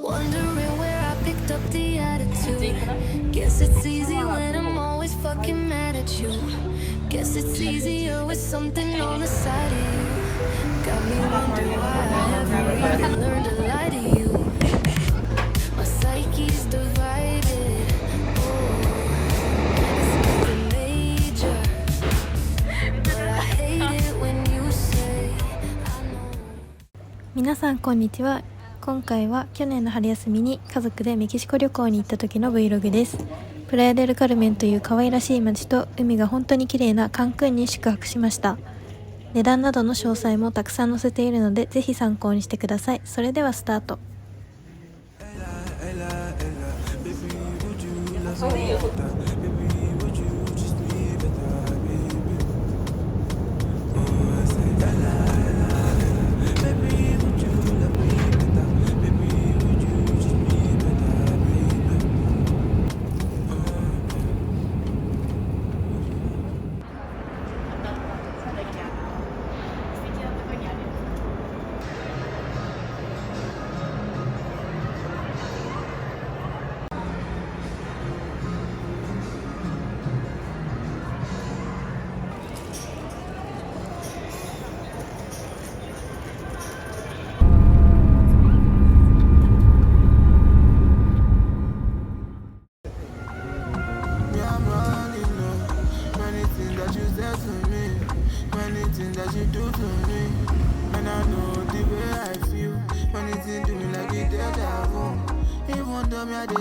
Wondering where I picked up the attitude. Guess it's easy when I'm always fucking mad at you. Guess it's easier with something on the side of you. Got me wondering why I ever even learned to lie to you. My psyche's divided. Oh, it's nothing major, but I hate it when you say I know. 皆さんこんにちは。今回は去年の春休みに家族でメキシコ旅行に行った時の Vlog です。プラヤデルカルメンという可愛らしい街と海が本当に綺麗なカンクンに宿泊しました。値段などの詳細もたくさん載せているのでぜひ参考にしてください。それではスタート。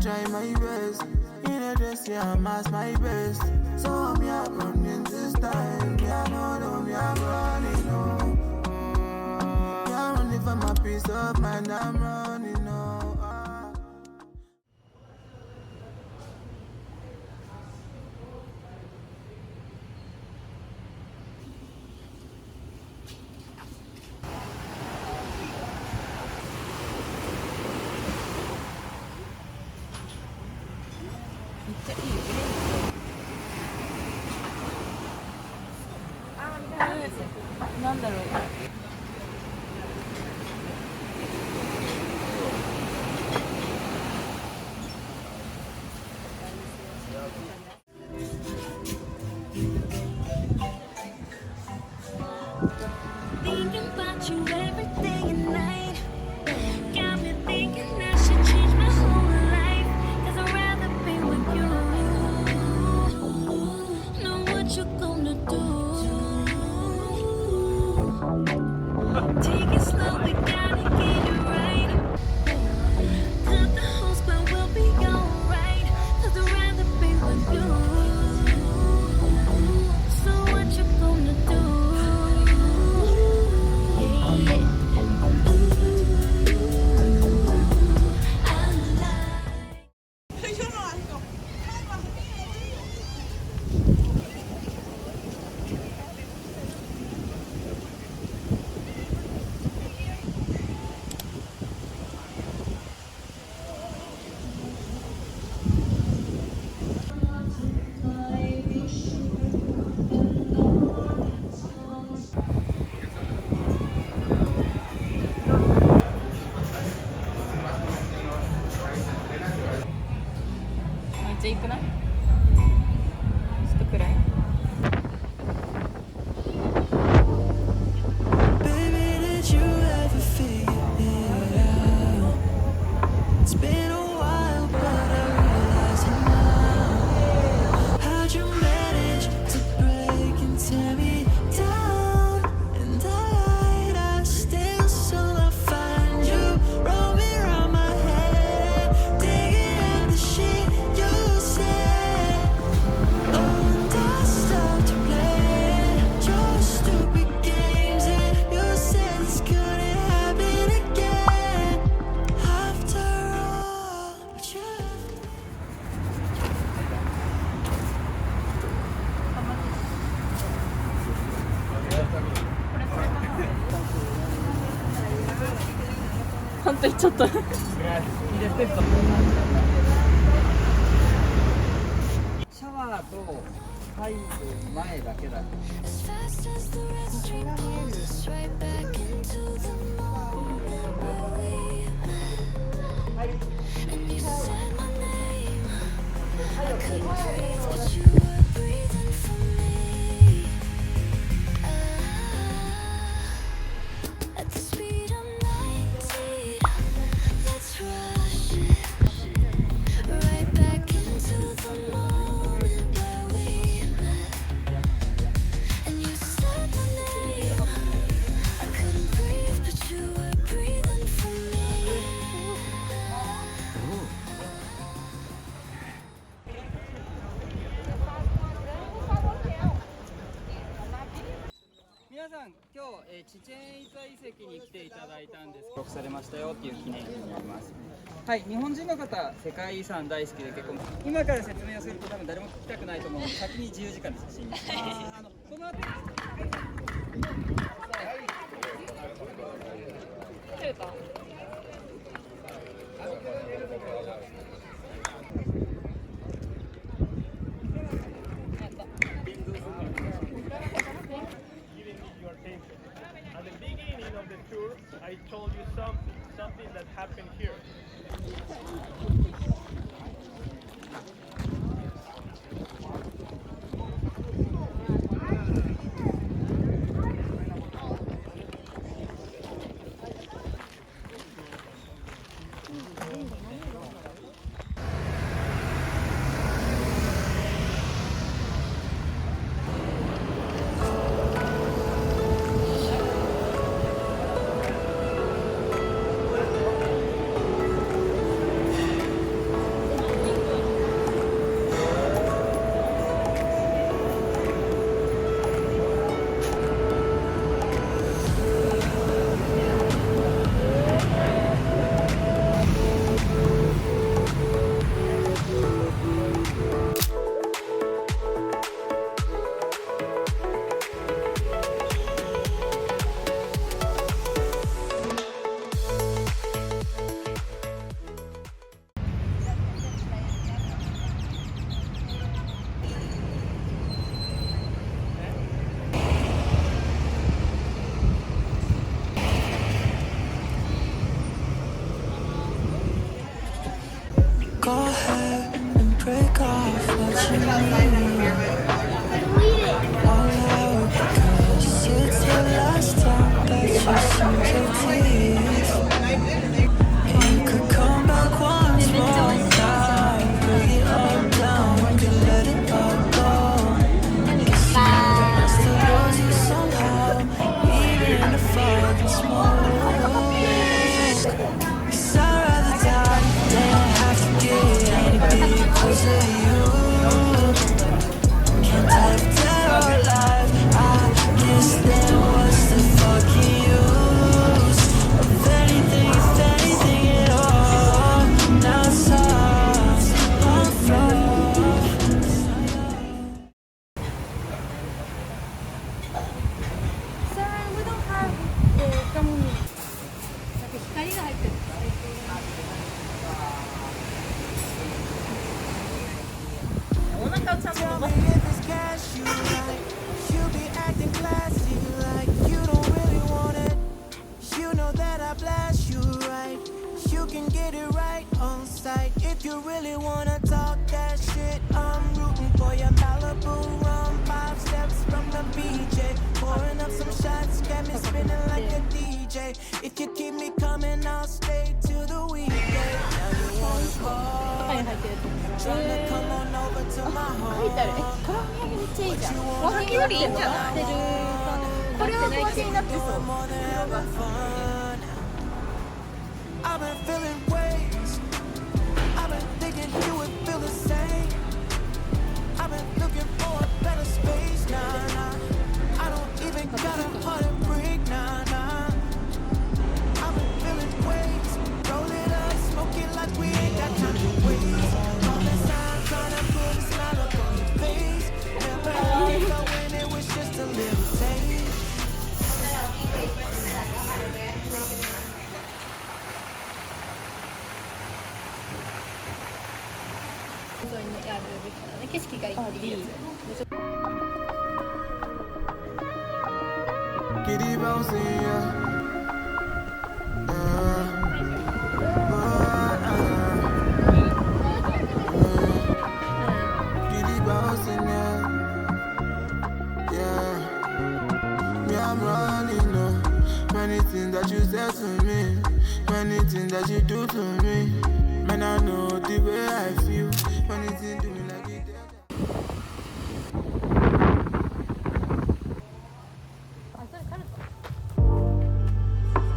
Try my best, in a dress, yeah, I'm at my best. So me I'm running this time, yeah, no, me I'm running, no. Yeah, I'm running for my peace of mind, I'm running, no.なんだろう。Thinking about you every day and night. Got me thinking I should change my whole life. 'Cause I'd rather be with you. Know what you gonna do. Take it slow, we gotta get it right. Cut the hose, but we'll be alright. 'Cause I'd rather be with you. So what you gonna do?めっちゃいくない？ちょっとくらい。本当にちょっとシャワーと入る前だけだ。Right back into the moment. couldn't breathe, but you were breathing for me. At the speed of 90, let's rush it right back into the moment where we met. And you said my name. I couldn't breathe, but you were breathing for me. 皆さん、今日、チチェンイッツァ遺跡に来ていただいたんです。記録されましたよっていう記念碑になります。はい、日本人の方、世界遺産大好きで結構、今から説明をすると多分誰も聞きたくないと思うので、先に自由時間で写真に。この後At the beginning of the tour, I told you something that happened here. Go ahead and break off what you need. All out, 'cause it's the last time that you sink your teeth. You could come back once more time. Bring it all down, we can let it all go. Guess you have to lose you somehow, even if I can smoke. 'Cause I'd rather die than have to get anything because of you. Can't die dead or alive. I guess then what's the fucking use of anything, if anything at all? Now it's off, on floor. 光が入ってる。 Tell me if it's cash you like. You be acting classy like you don't really want it. You know that I blast you right. You can get it right on site. If you really wanna talk that shit, I'm rooting for your Malibu rum. 5 steps from the BJ. Pouring up some shots, got me spinning like a DJ. If you keep me coming, I'll stay till the weekend. Now you wanna call. 中に入ってる。 Tryna come on over to my 書いてある。 home. このお土産めっちゃいいじゃん。お土産よりいいんじゃない？これは小分けになってそう。 More than ever fun. I've been feeling ways. I've been thinking you would feel the same. I've been looking for a better space. Nah, nah. I don't even got a heart to break. Nah, nah. I've been feeling ways. Roll it up, smoke it like we ain't got time to waste. All this time trying to put a smile up on your face. Never thought when it was just a little taste. 沿いにあるべきだね。景色がいいやつ。 Kitty bouncing, yeah. you do to me. Man, I know the way I feel when it's in doing like it.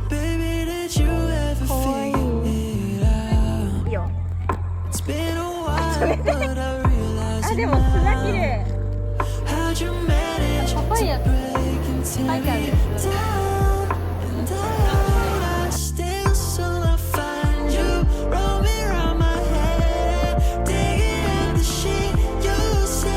Baby, did you ever figure it out? It's been a while, but I realize it now. How'd you manage to break and tear me down and down? I still so find you roaming around my head, digging out the shit you said.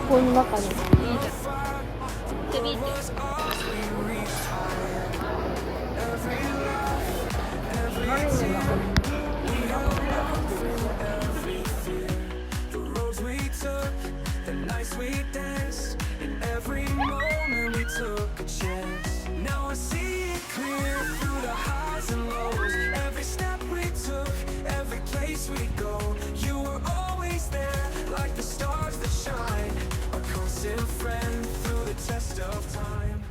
この中に。The roads we took, the nights we danced, in every moment we took a chance. Now I see it clear through the highs and lows. Every step we took, every place we go, you were always there, like the stars that shine. A constant friend through the test of time.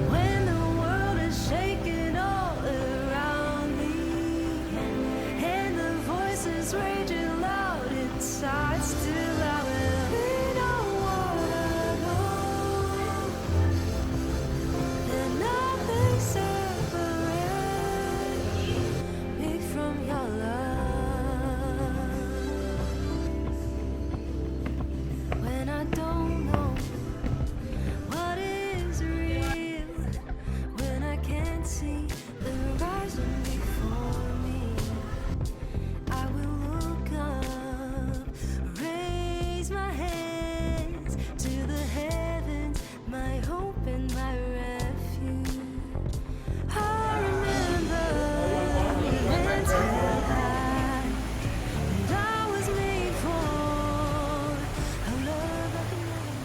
When the world is shaking all around me, and the voices raging loud inside, still I will lean on what I know. And nothing separates me from your love. When I don't know what is real, when I can't see the horizon before me, I will look up, raise my hands to the heavens, my hope and my refuge. I remember when held high, and I was made for a love I can never.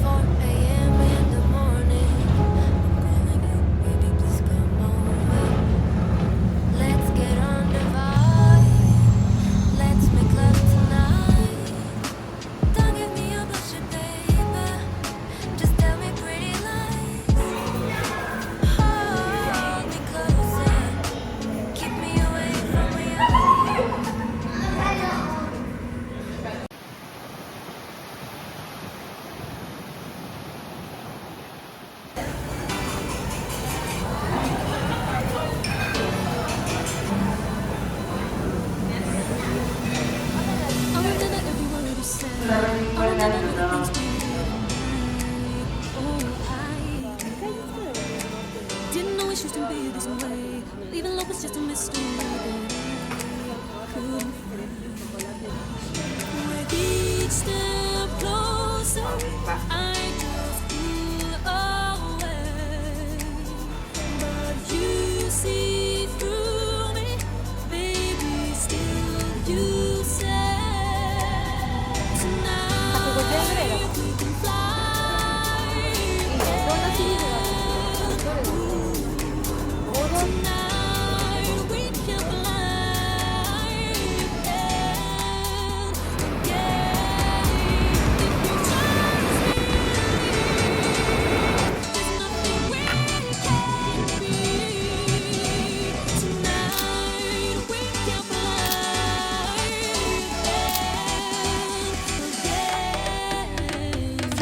4 a.m. in the morning, I'm calling you, baby, please come over. Let's get on the vibe, let's make love tonight. Don't give me your bullshit, baby, just tell me pretty lies. Hold me close and keep me away from reality.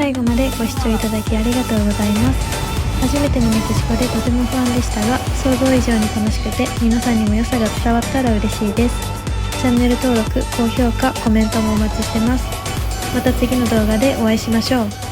最後までご視聴いただきありがとうございます。初めてのメキシコでとても不安でしたが、想像以上に楽しくて皆さんにも良さが伝わったら嬉しいです。チャンネル登録、高評価、コメントもお待ちしてます。また次の動画でお会いしましょう。